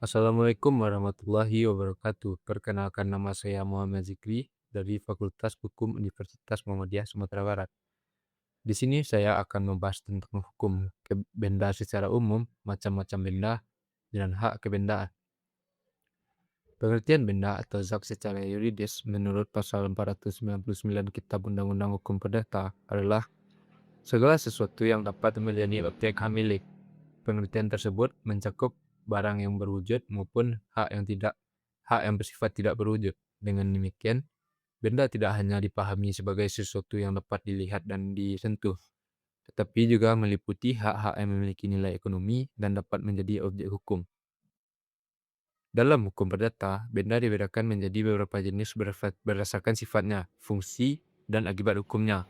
Assalamualaikum warahmatullahi wabarakatuh. Perkenalkan, nama saya Muhammad Zikri dari Fakultas Hukum Universitas Muhammadiyah Sumatera Barat. Di sini saya akan membahas tentang hukum benda secara umum, macam-macam benda, dan hak kebendaan. Pengertian benda atau zat secara yuridis menurut pasal 499 Kitab Undang-Undang Hukum Perdata adalah segala sesuatu yang dapat menjadi objek hak milik. Pengertian tersebut mencakup barang yang berwujud maupun hak yang bersifat tidak berwujud. Dengan demikian, benda tidak hanya dipahami sebagai sesuatu yang dapat dilihat dan disentuh, tetapi juga meliputi hak-hak yang memiliki nilai ekonomi dan dapat menjadi objek hukum. Dalam hukum perdata, benda dibedakan menjadi beberapa jenis berdasarkan sifatnya, fungsi, dan akibat hukumnya.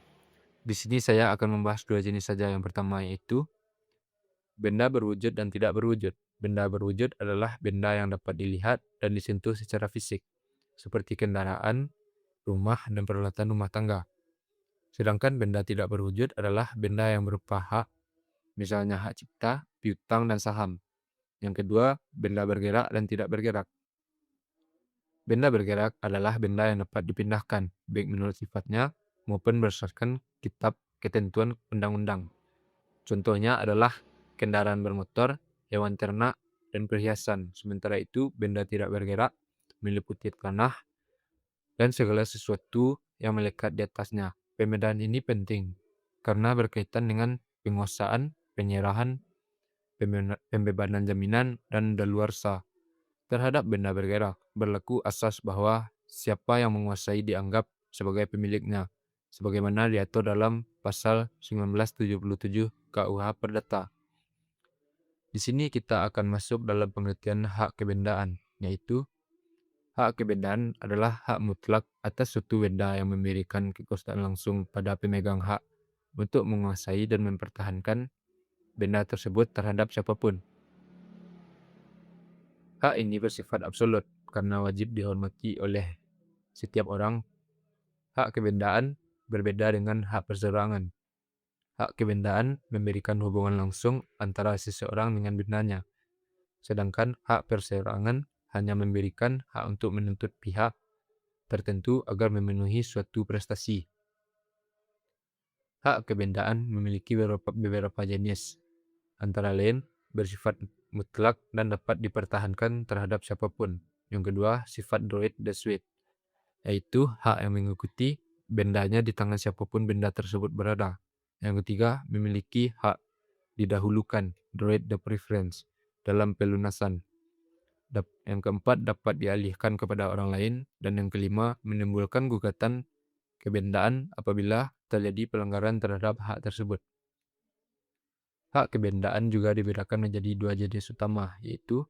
Di sini saya akan membahas dua jenis saja. Yang pertama yaitu benda berwujud dan tidak berwujud. Benda berwujud adalah benda yang dapat dilihat dan disentuh secara fisik, seperti kendaraan, rumah, dan peralatan rumah tangga. Sedangkan benda tidak berwujud adalah benda yang berupa hak, misalnya hak cipta, piutang, dan saham. Yang kedua, benda bergerak dan tidak bergerak. Benda bergerak adalah benda yang dapat dipindahkan, baik menurut sifatnya maupun berdasarkan kitab ketentuan undang-undang. Contohnya adalah kendaraan bermotor, hewan ternak, dan perhiasan. Sementara itu, benda tidak bergerak meliputi tanah dan segala sesuatu yang melekat di atasnya. Pembedaan ini penting karena berkaitan dengan penguasaan, penyerahan, pembebanan jaminan, dan daluarsa. Terhadap benda bergerak, berlaku asas bahwa siapa yang menguasai dianggap sebagai pemiliknya, sebagaimana diatur dalam pasal 1977 KUH Perdata. Di sini kita akan masuk dalam pengertian hak kebendaan, yaitu hak kebendaan adalah hak mutlak atas suatu benda yang memberikan kekuasaan langsung pada pemegang hak untuk menguasai dan mempertahankan benda tersebut terhadap siapapun. Hak ini bersifat absolut karena wajib dihormati oleh setiap orang. Hak kebendaan berbeda dengan hak perseorangan. Hak kebendaan memberikan hubungan langsung antara seseorang dengan bendanya, sedangkan hak perseorangan hanya memberikan hak untuk menuntut pihak tertentu agar memenuhi suatu prestasi. Hak kebendaan memiliki beberapa jenis, antara lain bersifat mutlak dan dapat dipertahankan terhadap siapapun. Yang kedua, sifat droit de suite, yaitu hak yang mengikuti bendanya di tangan siapapun benda tersebut berada. Yang ketiga, memiliki hak didahulukan, droit de preference, dalam pelunasan. Yang keempat, dapat dialihkan kepada orang lain. Dan yang kelima, menimbulkan gugatan kebendaan apabila terjadi pelanggaran terhadap hak tersebut. Hak kebendaan juga dibedakan menjadi dua jenis utama, yaitu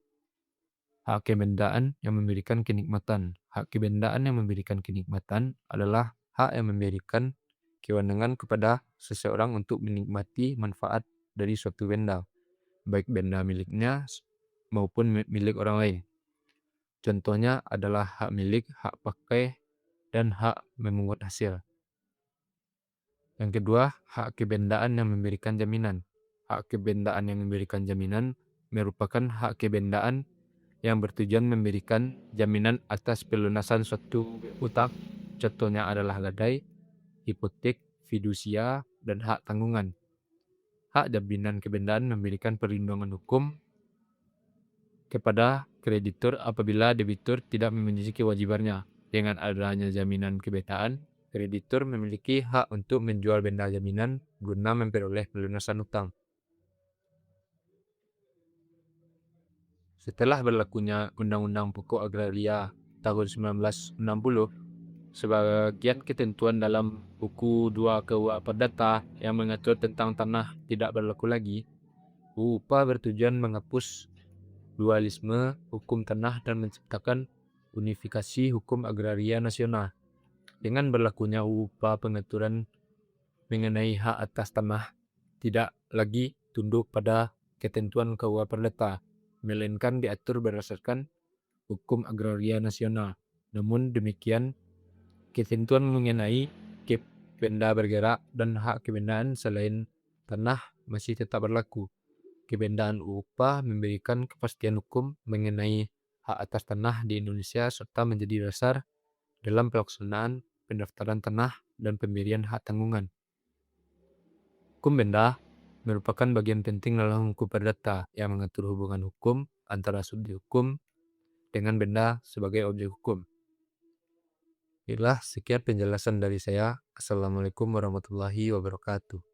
hak kebendaan yang memberikan kenikmatan. Hak kebendaan yang memberikan kenikmatan adalah hak yang memberikan kewenangan kepada seseorang untuk menikmati manfaat dari suatu benda, baik benda miliknya maupun milik orang lain. Contohnya adalah hak milik, hak pakai, dan hak memungut hasil. Yang kedua, hak kebendaan yang memberikan jaminan. Hak kebendaan yang memberikan jaminan merupakan hak kebendaan yang bertujuan memberikan jaminan atas pelunasan suatu utang. Contohnya adalah gadai, hipotek, fidusia, dan hak tanggungan. Hak jaminan kebendaan memberikan perlindungan hukum kepada kreditur apabila debitur tidak memenuhi kewajibannya. Dengan adanya jaminan kebendaan, kreditur memiliki hak untuk menjual benda jaminan guna memperoleh pelunasan utang. Setelah berlakunya Undang-Undang Pokok Agraria tahun 1960, sebagian ketentuan dalam Buku 2 KUH Perdata yang mengatur tentang tanah tidak berlaku lagi. UUPA bertujuan menghapus dualisme hukum tanah dan menciptakan unifikasi hukum agraria nasional. Dengan berlakunya UUPA, pengaturan mengenai hak atas tanah tidak lagi tunduk pada ketentuan KUH Perdata, melainkan diatur berdasarkan hukum agraria nasional. Namun demikian, ketentuan mengenai benda bergerak dan hak kebendaan selain tanah masih tetap berlaku. Kebendaan upah memberikan kepastian hukum mengenai hak atas tanah di Indonesia serta menjadi dasar dalam pelaksanaan pendaftaran tanah dan pemberian hak tanggungan. Hukum benda merupakan bagian penting dalam hukum perdata yang mengatur hubungan hukum antara subjek hukum dengan benda sebagai objek hukum. Inilah sekian penjelasan dari saya. Assalamualaikum warahmatullahi wabarakatuh.